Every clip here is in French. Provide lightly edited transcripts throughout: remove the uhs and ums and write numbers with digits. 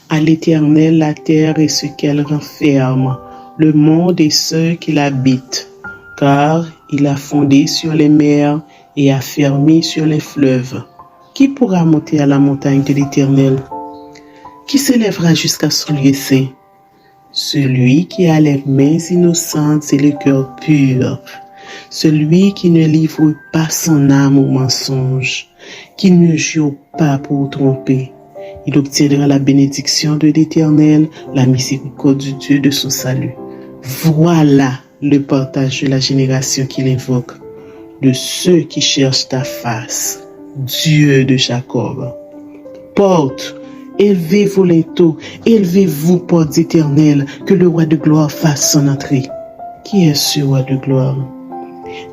À l'Éternel la terre et ce qu'elle renferme, le monde et ceux qui l'habitent, car il a fondé sur les mers et a fermé sur les fleuves. Qui pourra monter à la montagne de l'Éternel? Qui s'élèvera jusqu'à son lieu saint? Celui qui a les mains innocentes et le cœur pur, celui qui ne livre pas son âme au mensonge, qui ne jure pas pour tromper. Il obtiendra la bénédiction de l'Éternel, la miséricorde du Dieu de son salut. Voilà le partage de la génération qu'il invoque, de ceux qui cherchent ta face, Dieu de Jacob. Porte, élevez-vous linteaux, élevez-vous, portes éternelles, que le roi de gloire fasse son entrée. Qui est ce roi de gloire?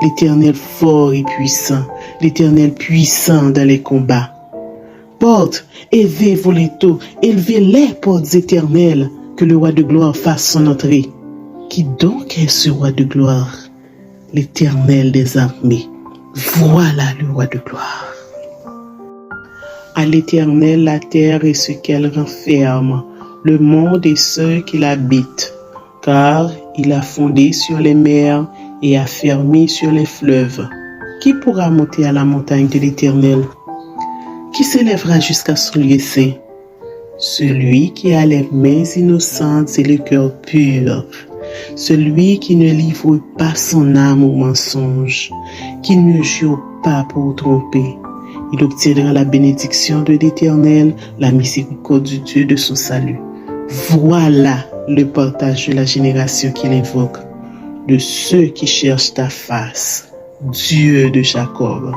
L'Éternel fort et puissant, l'Éternel puissant dans les combats. Portes, élevez vos linteaux, élevez les portes éternelles, que le roi de gloire fasse son entrée. Qui donc est ce roi de gloire? L'Éternel des armées. Voilà le roi de gloire. À l'Éternel la terre et ce qu'elle renferme, le monde et ceux qui l'habitent, car il a fondé sur les mers et a fermé sur les fleuves. Qui pourra monter à la montagne de l'Éternel? Qui s'élèvera jusqu'à son lieu saint? Celui qui a les mains innocentes et le cœur pur, celui qui ne livre pas son âme au mensonge, qui ne jure pas pour tromper. Il obtiendra la bénédiction de l'Éternel, la miséricorde du Dieu de son salut. Voilà le partage de la génération qu'il invoque, de ceux qui cherchent ta face, Dieu de Jacob.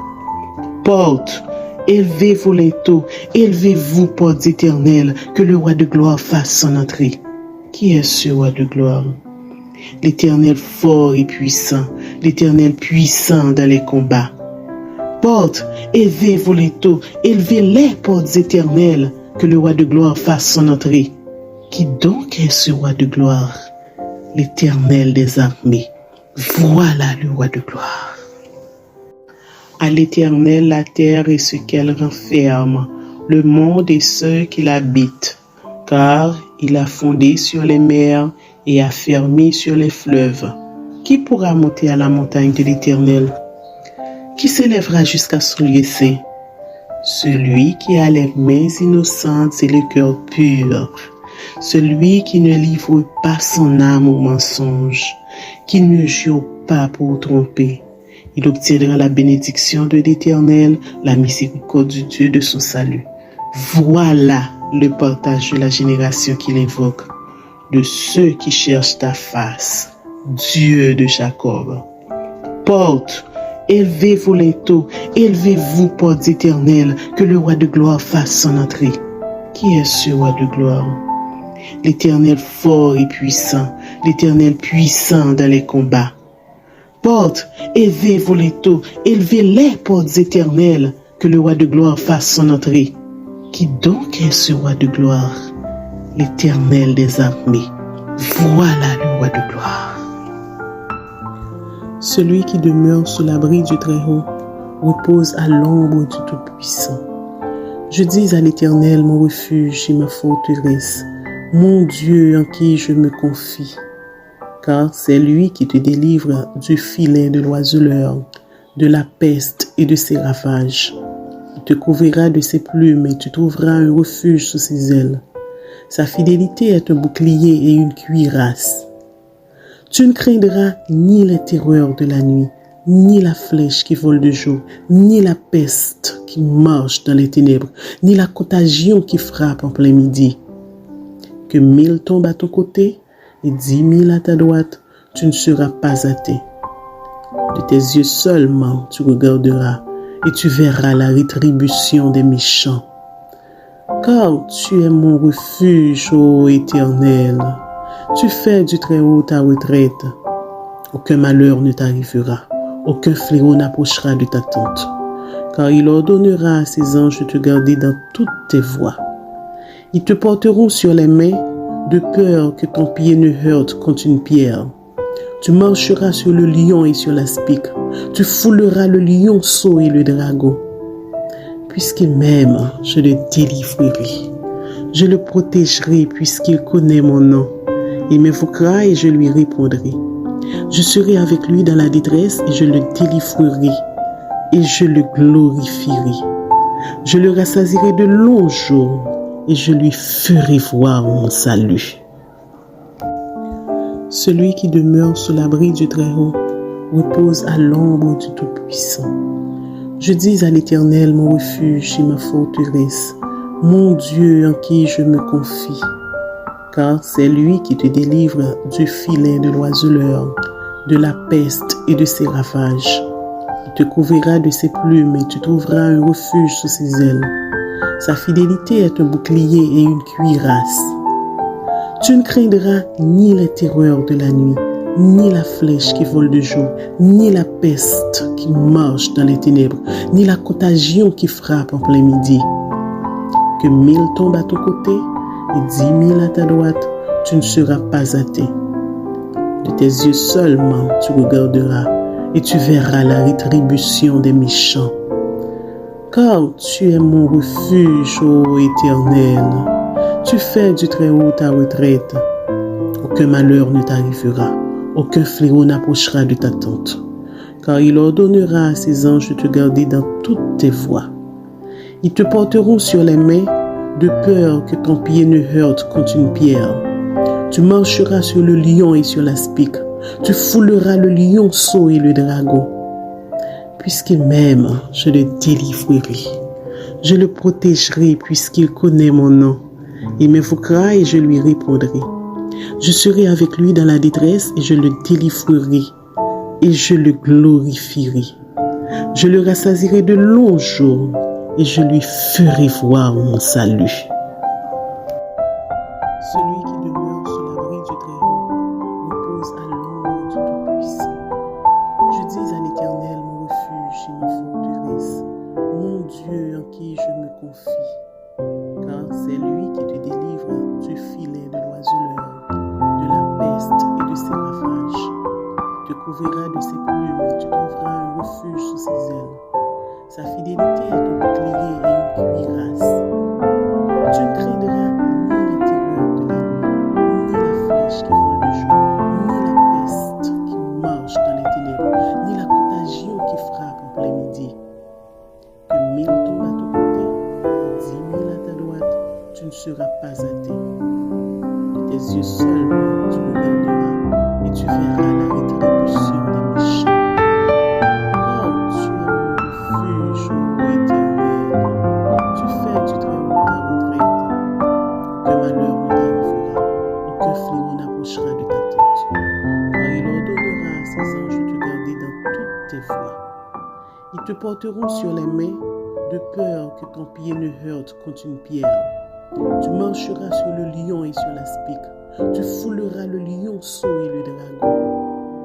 Porte, élevez vos linteaux, élevez-vous, portes éternelles, que le roi de gloire fasse son entrée. Qui est ce roi de gloire? L'Éternel fort et puissant, l'Éternel puissant dans les combats. Portes, élevez vos linteaux, élevez les portes éternelles, que le roi de gloire fasse son entrée. Qui donc est ce roi de gloire? L'Éternel des armées. Voilà le roi de gloire. À l'Éternel la terre et ce qu'elle renferme, le monde et ceux qui l'habitent, car il a fondé sur les mers et a fermé sur les fleuves. Qui pourra monter à la montagne de l'Éternel? Qui s'élèvera jusqu'à son lieu saint? Celui qui a les mains innocentes et le cœur pur, celui qui ne livre pas son âme au mensonge, qui ne jure pas pour tromper. Il obtiendra la bénédiction de l'Éternel, la miséricorde du Dieu de son salut. Voilà le partage de la génération qu'il invoque, de ceux qui cherchent ta face, Dieu de Jacob. Porte, élevez vos linteaux, élevez-vous, portes éternelles, que le roi de gloire fasse son entrée. Qui est ce roi de gloire? L'Éternel fort et puissant, l'Éternel puissant dans les combats. Portes, élevez vos linteaux, élevez les portes éternelles, que le roi de gloire fasse son entrée. Qui donc est ce roi de gloire? L'Éternel des armées. Voilà le roi de gloire. Celui qui demeure sous l'abri du Très-Haut repose à l'ombre du Tout-Puissant. Je dis à l'Éternel, mon refuge et ma forteresse, mon Dieu en qui je me confie. Car c'est lui qui te délivre du filet de l'oiseleur, de la peste et de ses ravages. Il te couvrira de ses plumes et tu trouveras un refuge sous ses ailes. Sa fidélité est un bouclier et une cuirasse. Tu ne craindras ni les terreurs de la nuit, ni la flèche qui vole de jour, ni la peste qui marche dans les ténèbres, ni la contagion qui frappe en plein midi. Que 1000 tombent à ton côté et 10 000 à ta droite, tu ne seras pas atteint. De tes yeux seulement tu regarderas et tu verras la rétribution des méchants. Car tu es mon refuge, ô Éternel. Tu fais du Très-Haut ta retraite. Aucun malheur ne t'arrivera, aucun fléau n'approchera de ta tente. Car il ordonnera à ses anges de te garder dans toutes tes voies. Ils te porteront sur les mains, de peur que ton pied ne heurte contre une pierre. Tu marcheras sur le lion et sur l'aspic. Tu fouleras le lionceau et le dragon. Puisqu'il m'aime, je le délivrerai. Je le protégerai puisqu'il connaît mon nom. Il m'invoquera et je lui répondrai. Je serai avec lui dans la détresse et je le délivrerai et je le glorifierai. Je le rassasierai de longs jours et je lui ferai voir mon salut. Celui qui demeure sous l'abri du Très-Haut repose à l'ombre du Tout-Puissant. Je dis à l'Éternel, mon refuge et ma forteresse, mon Dieu en qui je me confie. Car c'est lui qui te délivre du filet de l'oiseleur, de la peste et de ses ravages. Il te couvrira de ses plumes et tu trouveras un refuge sous ses ailes. Sa fidélité est un bouclier et une cuirasse. Tu ne craindras ni les terreurs de la nuit, ni la flèche qui vole de jour, ni la peste qui marche dans les ténèbres, ni la contagion qui frappe en plein midi. Que 1000 tombent à ton côté et 10 000 à ta droite, tu ne seras pas atteint. De tes yeux seulement tu regarderas et tu verras la rétribution des méchants. Car tu es mon refuge, ô Éternel. Tu fais du Très-Haut ta retraite. Aucun malheur ne t'arrivera, aucun fléau n'approchera de ta tente. Car il ordonnera à ses anges de te garder dans toutes tes voies. Ils te porteront sur les mains, de peur que ton pied ne heurte contre une pierre. Tu marcheras sur le lion et sur l'aspic. Tu fouleras le lionceau et le dragon. Puisqu'il m'aime, je le délivrerai. Je le protégerai puisqu'il connaît mon nom. Il m'invoquera et je lui répondrai. Je serai avec lui dans la détresse et je le délivrerai et je le glorifierai. Je le rassasierai de longs jours et je lui ferai voir mon salut. Celui qui demeure sous l'abri du Très-Haut repose à l'ombre du Tout-Puissant. Je dis à l'Éternel, mon refuge et ma forteresse, mon Dieu en qui je me confie. Car c'est lui qui te délivre du filet de l'oiseleur, de la peste et de ses ravages. Il te couvrira de ses plumes et tu trouveras un refuge sous ses ailes. Sa fidélité est un bouclier et une cuirasse. Tu ne craindras ni les terreurs de la nuit, ni la flèche qui vole de jour, ni la peste qui marche dans les ténèbres, ni la contagion qui frappe en plein midi. Que 1000 tombent à ton côté et 10 000 à ta droite, tu ne seras pas atteint. De tes yeux seulement tu regarderas et tu verras la rétribution des méchants. Car tu es mon refuge, ô Éternel. Tu fais du Très-Haut ta retraite. Aucun malheur ne t'arrivera, aucun fléau n'approchera de ta tente. Car il ordonnera à ses anges de te garder dans toutes tes voies. Ils te porteront sur les mains, de peur que ton pied ne heurte contre une pierre. Tu marcheras sur le lion et sur l'aspic. Tu fouleras le lionceau et le dragon.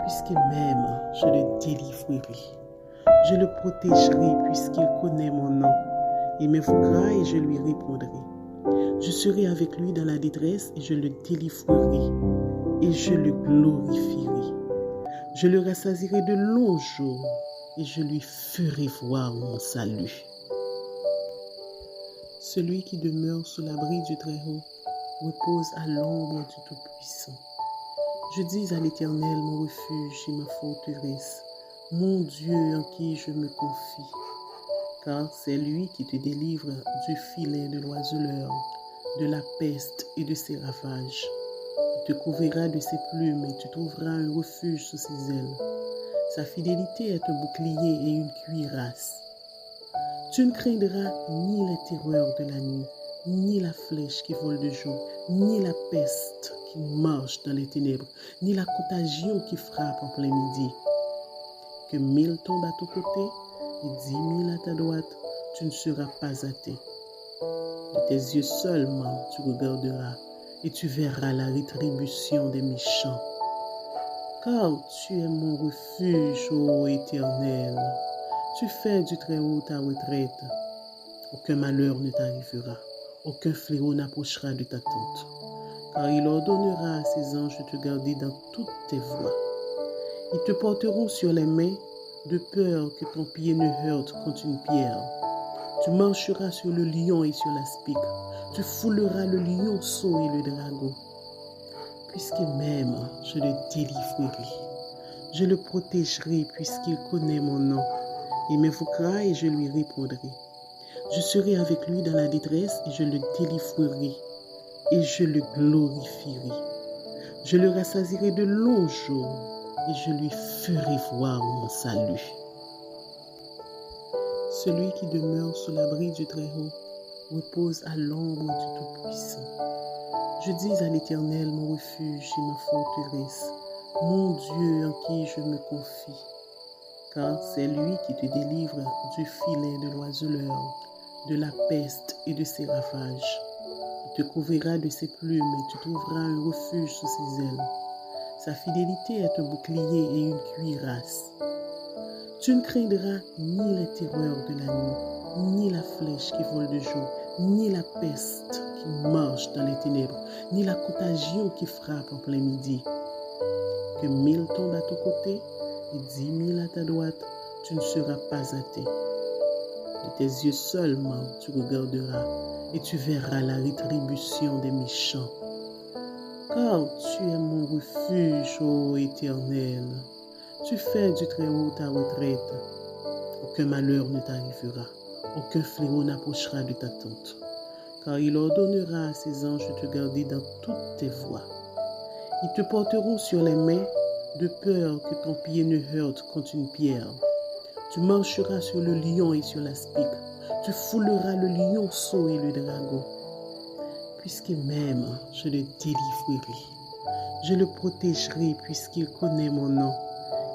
Puisqu'il m'aime, je le délivrerai. Je le protégerai puisqu'il connaît mon nom. Il m'invoquera et je lui répondrai. Je serai avec lui dans la détresse et je le délivrerai et je le glorifierai. Je le rassasierai de longs jours et je lui ferai voir mon salut. Celui qui demeure sous l'abri du Très-Haut repose à l'ombre du Tout-Puissant. Je dis à l'Éternel, mon refuge et ma forteresse, mon Dieu en qui je me confie. Car c'est lui qui te délivre du filet de l'oiseleur, de la peste et de ses ravages. Il te couvrira de ses plumes et tu trouveras un refuge sous ses ailes. Sa fidélité est un bouclier et une cuirasse. Tu ne craindras ni les terreurs de la nuit, ni la flèche qui vole de jour, ni la peste qui marche dans les ténèbres, ni la contagion qui frappe en plein midi. Que 1000 tombent à ton côté et 10 000 à ta droite, tu ne seras pas atteint. De tes yeux seulement tu regarderas et tu verras la rétribution des méchants. Car tu es mon refuge, ô Éternel. Tu fais du Très-Haut ta retraite. Aucun malheur ne t'arrivera, aucun fléau n'approchera de ta tente. Car il ordonnera à ses anges de te garder dans toutes tes voies. Ils te porteront sur les mains, de peur que ton pied ne heurte contre une pierre. Tu marcheras sur le lion et sur l'aspic. Tu fouleras le lionceau et le dragon. Puisqu'il m'aime, je le délivrerai. Je le protégerai puisqu'il connaît mon nom. Il m'invoquera et je lui répondrai. Je serai avec lui dans la détresse et je le délivrerai et je le glorifierai. Je le rassasierai de longs jours et je lui ferai voir mon salut. Celui qui demeure sous l'abri du Très-Haut repose à l'ombre du Tout-Puissant. Je dis à l'Éternel, mon refuge et ma forteresse, mon Dieu en qui je me confie. Car c'est lui qui te délivre du filet de l'oiseleur, de la peste et de ses ravages. Il te couvrira de ses plumes et tu trouveras un refuge sous ses ailes. Sa fidélité est un bouclier et une cuirasse. Tu ne craindras ni les terreurs de la nuit, ni la flèche qui vole de jour, ni la peste qui marche dans les ténèbres, ni la contagion qui frappe en plein midi. Que 1000 tombent à ton côté et 10 000 à ta droite, tu ne seras pas atteint. De tes yeux seulement tu regarderas et tu verras la rétribution des méchants. Car tu es mon refuge, ô Éternel. Tu fais du Très-Haut ta retraite. Aucun malheur ne t'arrivera, aucun fléau n'approchera de ta tente. Car il ordonnera à ses anges de te garder dans toutes tes voies. Ils te porteront sur les mains, de peur que ton pied ne heurte contre une pierre. Tu marcheras sur le lion et sur l'aspic. Tu fouleras le lionceau et le dragon. Puisqu'il m'aime, je le délivrerai. Je le protégerai puisqu'il connaît mon nom.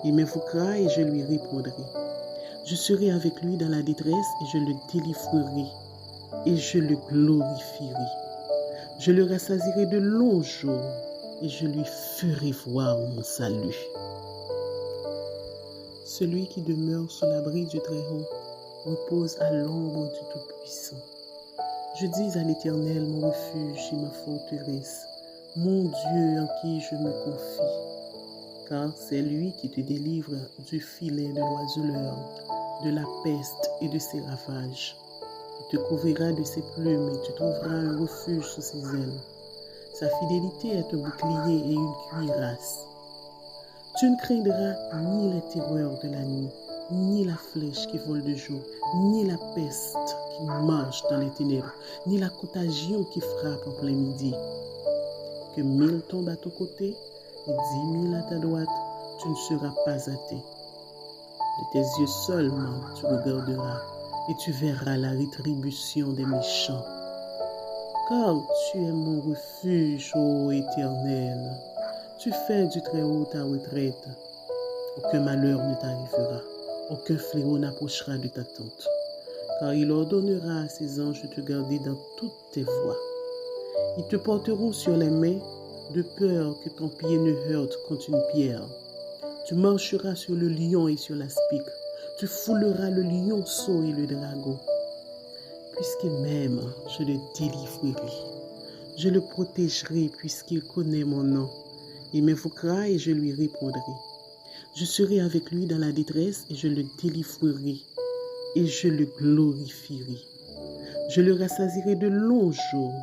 Il m'invoquera et je lui répondrai. Je serai avec lui dans la détresse et je le délivrerai et je le glorifierai. Je le rassasierai de longs jours et je lui ferai voir mon salut. Celui qui demeure sous l'abri du Très-Haut repose à l'ombre du Tout-Puissant. Je dis à l'Éternel, mon refuge et ma forteresse, mon Dieu en qui je me confie. Car c'est lui qui te délivre du filet de l'oiseleur, de la peste et de ses ravages. Il te couvrira de ses plumes et tu trouveras un refuge sous ses ailes. Sa fidélité est un bouclier et une cuirasse. Tu ne craindras ni les terreurs de la nuit, ni la flèche qui vole de jour, ni la peste qui marche dans les ténèbres, ni la contagion qui frappe en plein midi. Que 1000 tombent à ton côté et 10 000 à ta droite, tu ne seras pas atteint. De tes yeux seulement tu regarderas et tu verras la rétribution des méchants. Car tu es mon refuge, ô Éternel. Tu fais du Très-Haut ta retraite. Aucun malheur ne t'arrivera, aucun fléau n'approchera de ta tente. Car il ordonnera à ses anges de te garder dans toutes tes voies. Ils te porteront sur les mains, de peur que ton pied ne heurte contre une pierre. Tu marcheras sur le lion et sur l'aspic. Tu fouleras le lionceau et le dragon. Puisqu'il m'aime, je le délivrerai. Je le protégerai puisqu'il connaît mon nom. Il m'invoquera et je lui répondrai. Je serai avec lui dans la détresse et je le délivrerai et je le glorifierai. Je le rassasierai de longs jours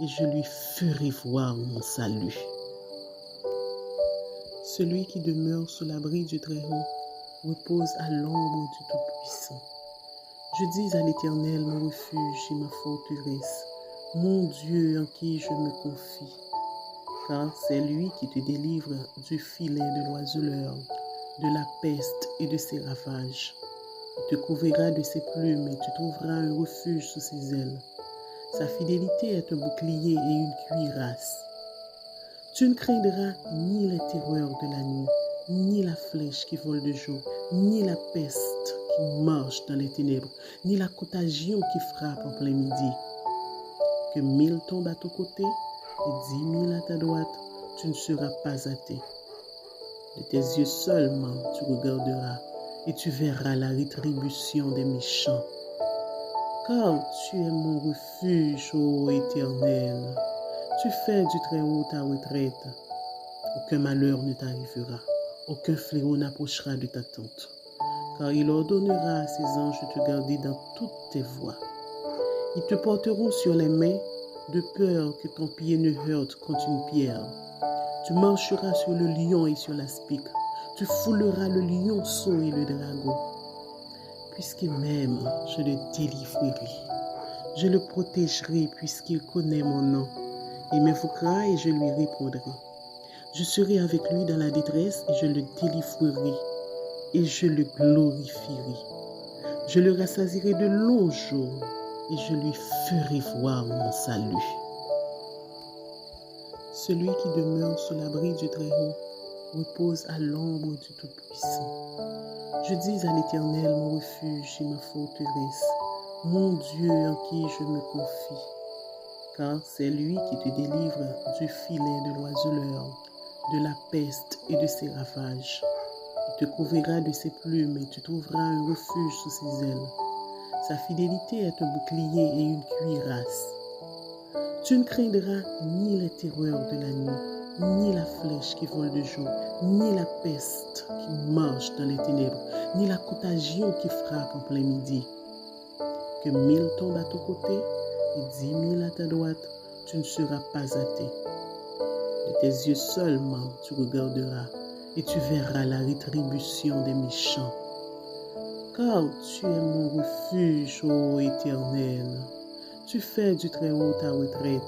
et je lui ferai voir mon salut. Celui qui demeure sous l'abri du Très-Haut repose à l'ombre du Tout-Puissant. Je dis à l'Éternel, mon refuge et ma forteresse, mon Dieu en qui je me confie. Car c'est lui qui te délivre du filet de l'oiseleur, de la peste et de ses ravages. Il te couvrira de ses plumes et tu trouveras un refuge sous ses ailes. Sa fidélité est un bouclier et une cuirasse. Tu ne craindras ni les terreurs de la nuit, ni la flèche qui vole de jour, ni la peste qui marche dans les ténèbres, ni la contagion qui frappe en plein midi. Que 1000 tombent à ton côté et 10 000 à ta droite, tu ne seras pas atteint. De tes yeux seulement tu regarderas et tu verras la rétribution des méchants. Car tu es mon refuge, ô Éternel. Tu fais du Très-Haut ta retraite. Aucun malheur ne t'arrivera, aucun fléau n'approchera de ta tente. car il ordonnera à ses anges de te garder dans toutes tes voies. Ils te porteront sur les mains, de peur que ton pied ne heurte contre une pierre. Tu marcheras sur le lion et sur l'aspic. Tu fouleras le lionceau et le dragon. Puisqu'il m'aime, je le délivrerai. Je le protégerai puisqu'il connaît mon nom. Il m'invoquera et je lui répondrai. Je serai avec lui dans la détresse et je le délivrerai et je le glorifierai. Je le rassasierai de longs jours et je lui ferai voir mon salut. Celui qui demeure sous l'abri du Très-Haut repose à l'ombre du Tout-Puissant. Je dis à l'Éternel, mon refuge et ma forteresse, mon Dieu en qui je me confie. Car c'est lui qui te délivre du filet de l'oiseleur, de la peste et de ses ravages. Il te couvrira de ses plumes et tu trouveras un refuge sous ses ailes. Sa fidélité est un bouclier et une cuirasse. Tu ne craindras ni les terreurs de la nuit, ni la flèche qui vole de jour, ni la peste qui marche dans les ténèbres, ni la contagion qui frappe en plein midi. Que 1000 tombent à ton côté et 10 000 à ta droite, tu ne seras pas atteint. De tes yeux seulement tu regarderas et tu verras la rétribution des méchants. Car tu es mon refuge, ô Éternel. Tu fais du Très-Haut ta retraite.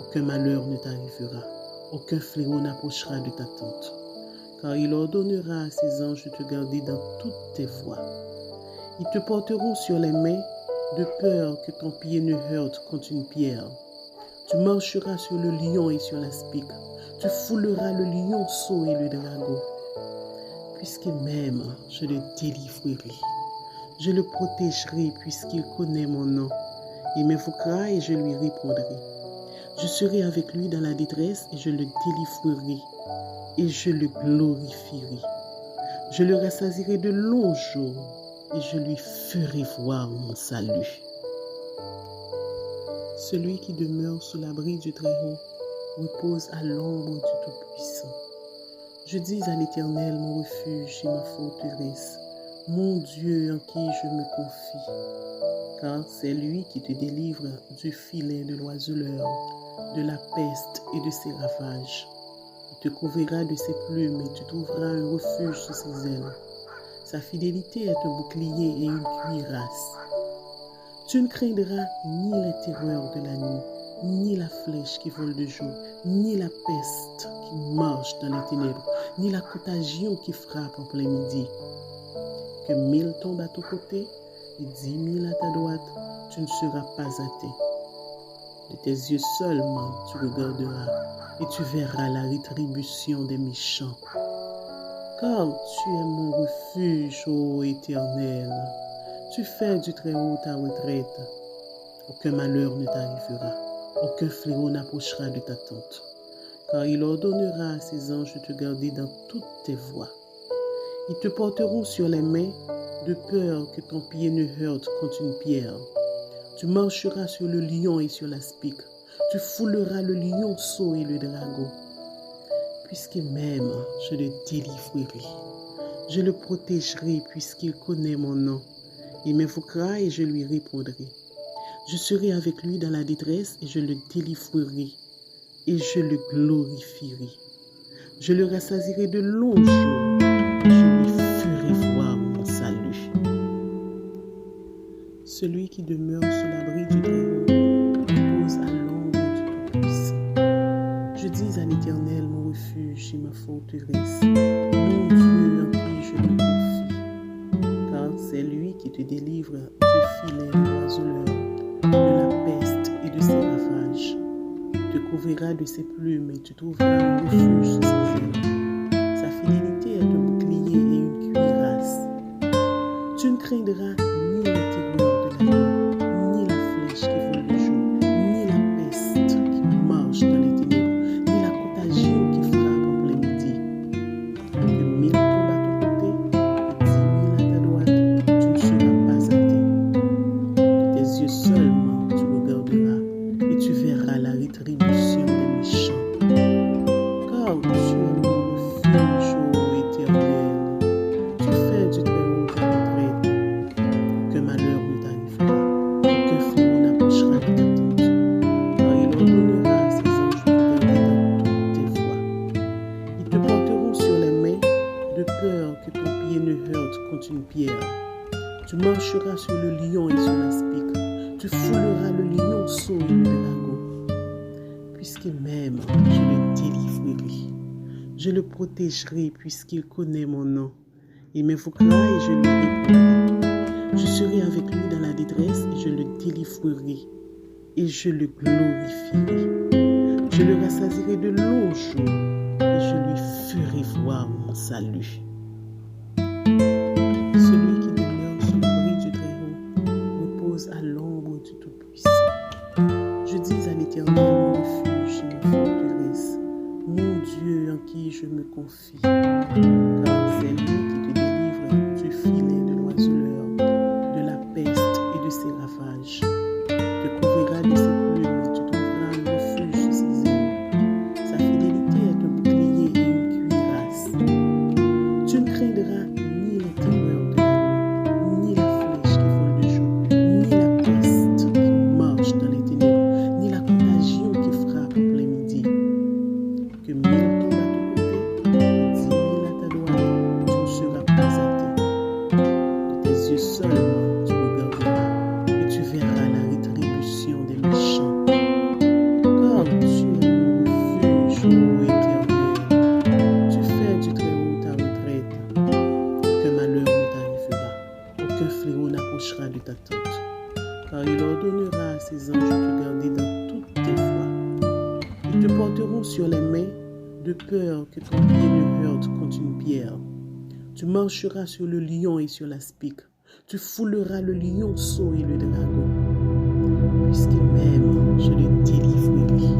Aucun malheur ne t'arrivera, aucun fléau n'approchera de ta tente. Car il ordonnera à ses anges de te garder dans toutes tes voies. Ils te porteront sur les mains, de peur que ton pied ne heurte contre une pierre. Tu marcheras sur le lion et sur l'aspic. Tu fouleras le lionceau et le dragon. Puisqu'il m'aime, je le délivrerai. Je le protégerai puisqu'il connaît mon nom. Il m'invoquera et je lui répondrai. Je serai avec lui dans la détresse et je le délivrerai et je le glorifierai. Je le rassasierai de longs jours et je lui ferai voir mon salut. Celui qui demeure sous l'abri du Très-Haut repose à l'ombre du Tout-Puissant. Je dis à l'Éternel, mon refuge et ma forteresse, mon Dieu en qui je me confie. Car c'est lui qui te délivre du filet de l'oiseleur, de la peste et de ses ravages. Il te couvrira de ses plumes et tu trouveras un refuge sous ses ailes. Sa fidélité est un bouclier et une cuirasse. Tu ne craindras ni les terreurs de la nuit, ni la flèche qui vole de jour, ni la peste qui marche dans les ténèbres, ni la contagion qui frappe en plein midi. Que 1000 tombent à ton côté et 10 000 à ta droite, tu ne seras pas atteint. De tes yeux seulement tu regarderas et tu verras la rétribution des méchants. Car tu es mon refuge, ô Éternel. Tu fais du Très-Haut ta retraite. Aucun malheur ne t'arrivera, aucun fléau n'approchera de ta tente. Car il ordonnera à ses anges de te garder dans toutes tes voies. Ils te porteront sur les mains, de peur que ton pied ne heurte contre une pierre. Tu marcheras sur le lion et sur l'aspic. Tu fouleras le lionceau et le dragon. Puisqu'il m'aime, je le délivrerai. Je le protégerai puisqu'il connaît mon nom. Il m'invoquera et je lui répondrai. Je serai avec lui dans la détresse et je le délivrerai et je le glorifierai. Je le rassasierai de longs jours et je lui ferai voir mon salut. Celui qui demeure sous l'abri du Très-Haut repose à l'ombre du Tout-Puissant. Je dis à l'Éternel, mon refuge et ma forteresse, mon Dieu en qui je me confie. Car c'est lui qui te délivre du filet de l'oiseleur, de la peste et de ses ravages. Il te couvrira de ses plumes et tu trouveras un refuge sous ses ailes. Sa fidélité est un bouclier et une cuirasse. Tu ne craindras ni les terreurs de la nuit, ni la flèche qui vole de jour, ni la peste qui marche dans les ténèbres, ni la contagion qui frappe en plein midi. Que 1000 tombent à ton côté et 10 000 à ta droite, tu ne seras pas atteint. De tes yeux seulement tu regarderas et tu verras la rétribution des méchants. Car tu es mon refuge, ô Éternel. Tu fais du Très-Haut marcheras sur le lion et sur l'aspic. Tu fouleras le lionceau et le dragon. Puisqu'il m'aime, je le délivrerai. Je le protégerai puisqu'il connaît mon nom. Il m'invoquera et je lui répondrai. Je serai avec lui dans la détresse et je le délivrerai et je le glorifierai. Je le rassasierai de longs jours et je lui ferai voir mon salut. Celui qui demeure sous l'abri du Très-Haut repose à l'ombre du Tout-Puissant. Je dis à l'Éternel, mon refuge et ma forteresse, mon Dieu en qui je me confie, car c'est lui qui te délivre du filet de l'oiseleur, de la peste et de ses ravages. Te couvrira de ses plumes et tu trouveras un refuge sous ses ailes. Sa fidélité est un bouclier et une cuirasse. Tu ne craindras ni les terreurs de la nuit, ni la flèche qui vole de jour, ni la peste qui marche dans les ténèbres, ni la contagion qui frappe en plein midi. Que mille tombent à ton côté, 10 000 à ta droite, tu ne seras pas atteint. De tes yeux seulement tu regarderas et tu verras la rétribution des méchants. Car tu es mon refuge, ô Éternel. Tu fais du Très-Haut ta retraite. Aucun malheur ne t'arrivera, aucun fléau n'approchera de ta tente. Car il ordonnera à ses anges de te garder dans toutes tes voies. Ils te porteront sur les mains, de peur que ton pied ne heurte contre une pierre. Tu marcheras sur le lion et sur l'aspic. Tu fouleras le lionceau et le dragon. Puisqu'il m'aime, je le délivrerai.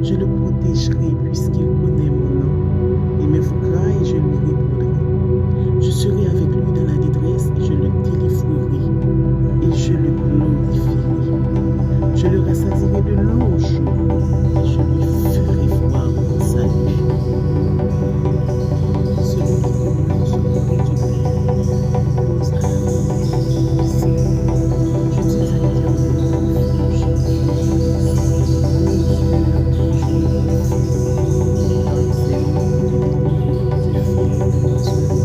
Je le protégerai puisqu'il connaît mon nom. Il m'invoquera et je lui répondrai. Je serai avec lui dans la détresse et je le délivrerai et je le glorifierai. Je le rassasierai de longs jours et je lui ferai voir mon salut. Celui qui demeure sur l'abri du Très-Haut repose à l'abri du Tout-Puissant. Je dis à l'Éternel, mon refuge, mon Dieu en qui je me confie, car c'est lui qui te délivre du filet de l'oiseleur,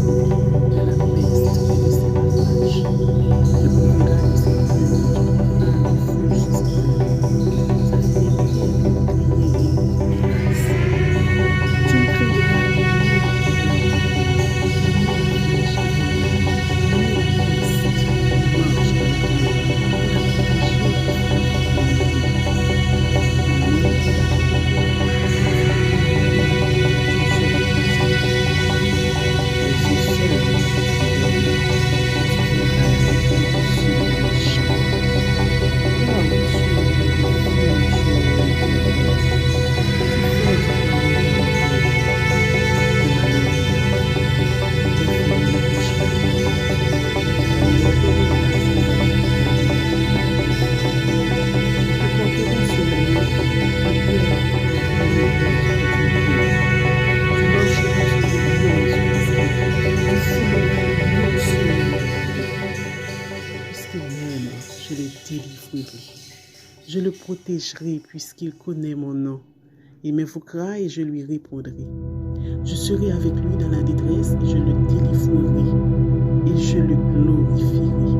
de la peste et de ses ravages. Te couvrira de ses plumes, tu trouveras un refuge sous ses ailes. Sa fidélité est un bouclier et une cuirasse. Tu ne craindras ni la terreur de la nuit, ni la flèche qui vole de jour, ni la peste qui marche dans les ténèbres, ni la contagion qui frappe en plein midi. Que mille tombent à ton côté, 10 000 à ta droite, tu ne seras pas atteint. Tes yeux seulement te regarderont, et tu verras la rétribution des méchants. Car tu es mon refuge, ô Éternel. Tu fais du Très-Haut ta retraite. Aucun malheur ne t'arrivera, aucun fléau n'approchera de ta tente. Car il ordonnera à ses anges de te garder dans toutes tes voies. Ils te porteront sur les mains, de peur que ton pied ne heurte contre une pierre. Tu marcheras sur le lion et sur l'aspic. Tu fouleras le lionceau et le dragon. Puisqu'il m'aime, je le délivrerai. Je le protégerai puisqu'il connaît mon nom. Il m'invoquera et je lui répondrai. Je serai avec lui dans la détresse et je le délivrerai et je le glorifierai.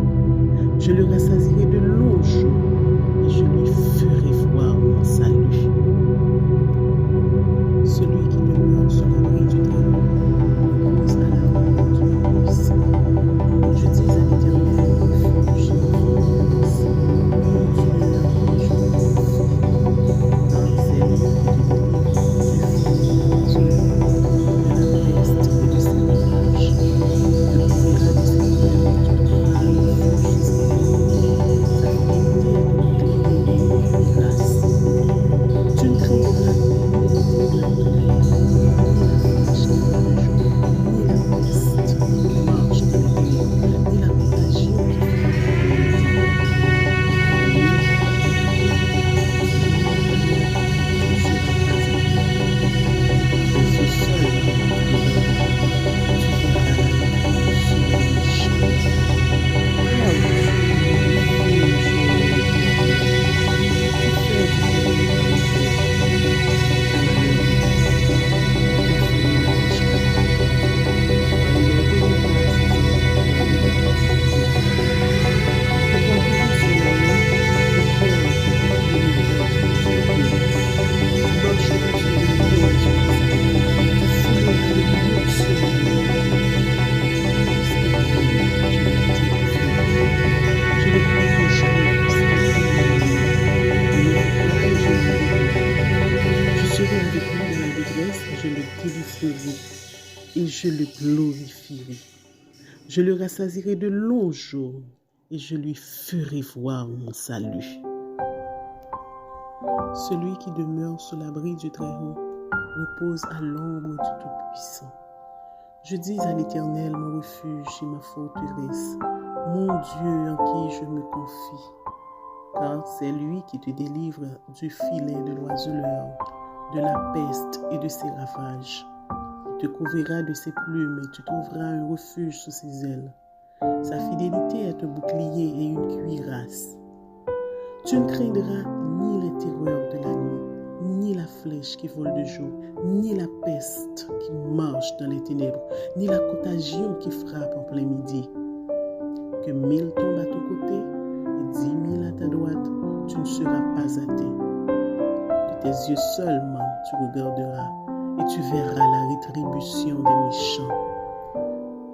Je le rassasierai de longs jours et je lui ferai voir mon salut. Celui qui demeure sur l'abri du Très-Haut repose à l'abri du Tout-Puissant. Je dis à l'Éternel, mon refuge, ma forteresse, mon Dieu en qui je me confie, car c'est lui qui te délivre du filet de l'oiseleur, de la peste et de ses ravages. Te couvrira de ses plumes et tu trouveras un refuge sous ses ailes. Sa fidélité est un bouclier et une cuirasse. Tu ne craindras ni les terreurs de la nuit, ni la flèche qui vole de jour, ni la peste qui marche dans les ténèbres, ni la contagion qui frappe en plein midi. Que mille tombent à ton côté, 10 000 à ta droite, tu ne seras pas atteint. Tes yeux seulement te regarderont, et tu verras la rétribution des méchants. Car tu es mon refuge, ô Éternel. Tu fais du Très-Haut ta retraite. délivrerai et je le glorifierai. Je le rassasierai de longs jours et je lui ferai voir mon salut. Celui qui demeure sous l'abri du Très-Haut repose à l'ombre du Tout-Puissant. Je dis à l'Éternel, mon refuge et ma forteresse, mon Dieu en qui je me confie. Car c'est lui qui te délivre du filet de l'oiseleur, de la peste et de ses ravages. Il te couvrira de ses plumes et tu trouveras un refuge sous ses ailes. Sa fidélité est un bouclier et une cuirasse. Tu ne craindras ni les terreurs de la nuit, ni la flèche qui vole de jour, ni la peste qui marche dans les ténèbres, ni la contagion qui frappe en plein midi. Que 1000 tombent à ton côté et 10 000 à ta droite, tu ne seras pas atteint. De tes yeux seulement tu regarderas et tu verras la rétribution des méchants.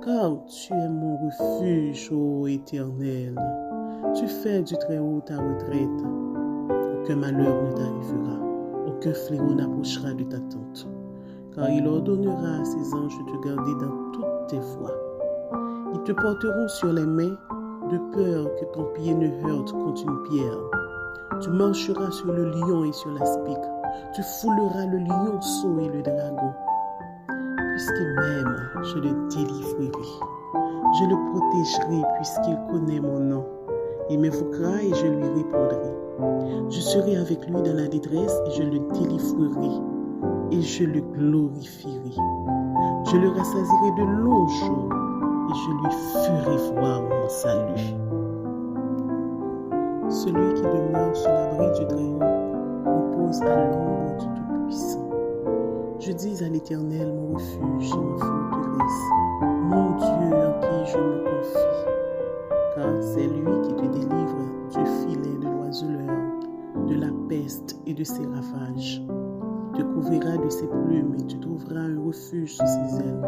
Car tu es mon refuge, ô Éternel. Tu fais du Très-Haut ta retraite. Aucun malheur ne t'arrivera, aucun fléau n'approchera de ta tente. Car il ordonnera à ses anges de te garder dans toutes tes voies. Ils te porteront sur les mains, de peur que ton pied ne heurte contre une pierre. Tu marcheras sur le lion et sur l'aspic. Tu fouleras le lionceau et le dragon. Puisqu'il m'aime, je le délivrerai. Je le protégerai puisqu'il connaît mon nom. Il m'invoquera et je lui répondrai. Je serai avec lui dans la détresse et je le délivrerai et je le glorifierai. Je le rassasierai de longs jours et je lui ferai voir mon salut. Celui qui demeure sous l'abri du Très-Haut repose à l'ombre du Tout-Puissant. Je dis à l'Éternel, mon refuge et ma forteresse, mon Dieu en qui je me confie. Car c'est lui qui te délivre du filet de l'oiseleur, de la peste et de ses ravages. Il te couvrira de ses plumes et tu trouveras un refuge sous ses ailes.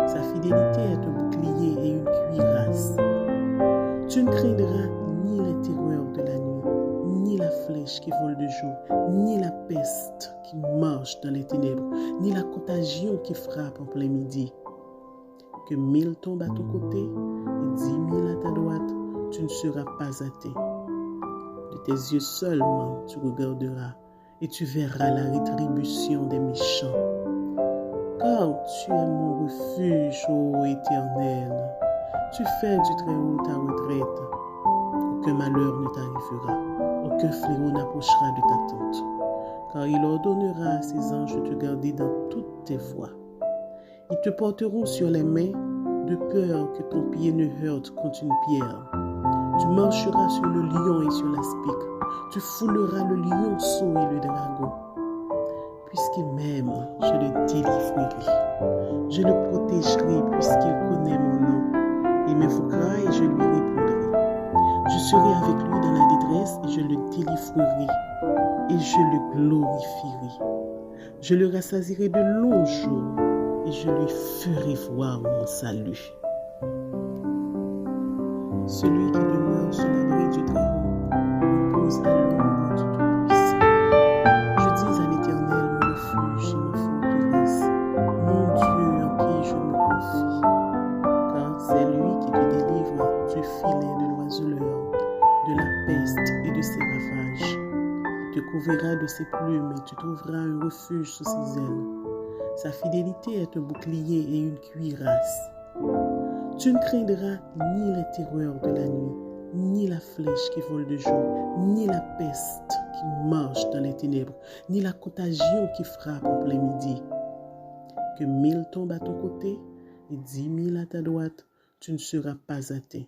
Sa fidélité est un bouclier et une cuirasse. Tu ne craindras ni les terreurs de la nuit, ni la flèche qui vole de jour, ni la peste qui marche dans les ténèbres, ni la contagion qui frappe en plein midi. Que 1000 tombent à ton côté et 10 000 à ta droite, tu ne seras pas atteint. De tes yeux seulement tu regarderas et tu verras la rétribution des méchants. Car tu es mon refuge, ô Éternel. Tu fais du Très-Haut ta retraite. Aucun malheur ne t'arrivera, aucun fléau n'approchera de ta tente. Car il ordonnera à ses anges de te garder dans toutes tes voies. Ils te porteront sur les mains, de peur que ton pied ne heurte contre une pierre. Tu marcheras sur le lion et sur l'aspic. Tu fouleras le lionceau et le dragon. Puisqu'il m'aime, je le délivrerai. Je le protégerai puisqu'il connaît mon nom. Il m'invoquera et je lui répondrai. Je serai avec lui dans la détresse et je le délivrerai et je le glorifierai. Je le rassasierai de longs jours et je lui ferai voir mon salut. Celui qui demeure sous l'abri du Très-Haut repose à l'ombre du Tout-Puissant. Je dis à l'Éternel, mon refuge et ma forteresse, mon Dieu en qui je me confie. Car c'est lui qui te délivre du filet de l'oiseleur, de la peste et de ses ravages. Il te couvrira de ses plumes et tu trouveras un refuge sous ses ailes. Sa fidélité est un bouclier et une cuirasse. Tu ne craindras ni les terreurs de la nuit, ni la flèche qui vole de jour, ni la peste qui marche dans les ténèbres, ni la contagion qui frappe en plein midi. Que 1000 tombent à ton côté et 10 000 à ta droite, tu ne seras pas atteint.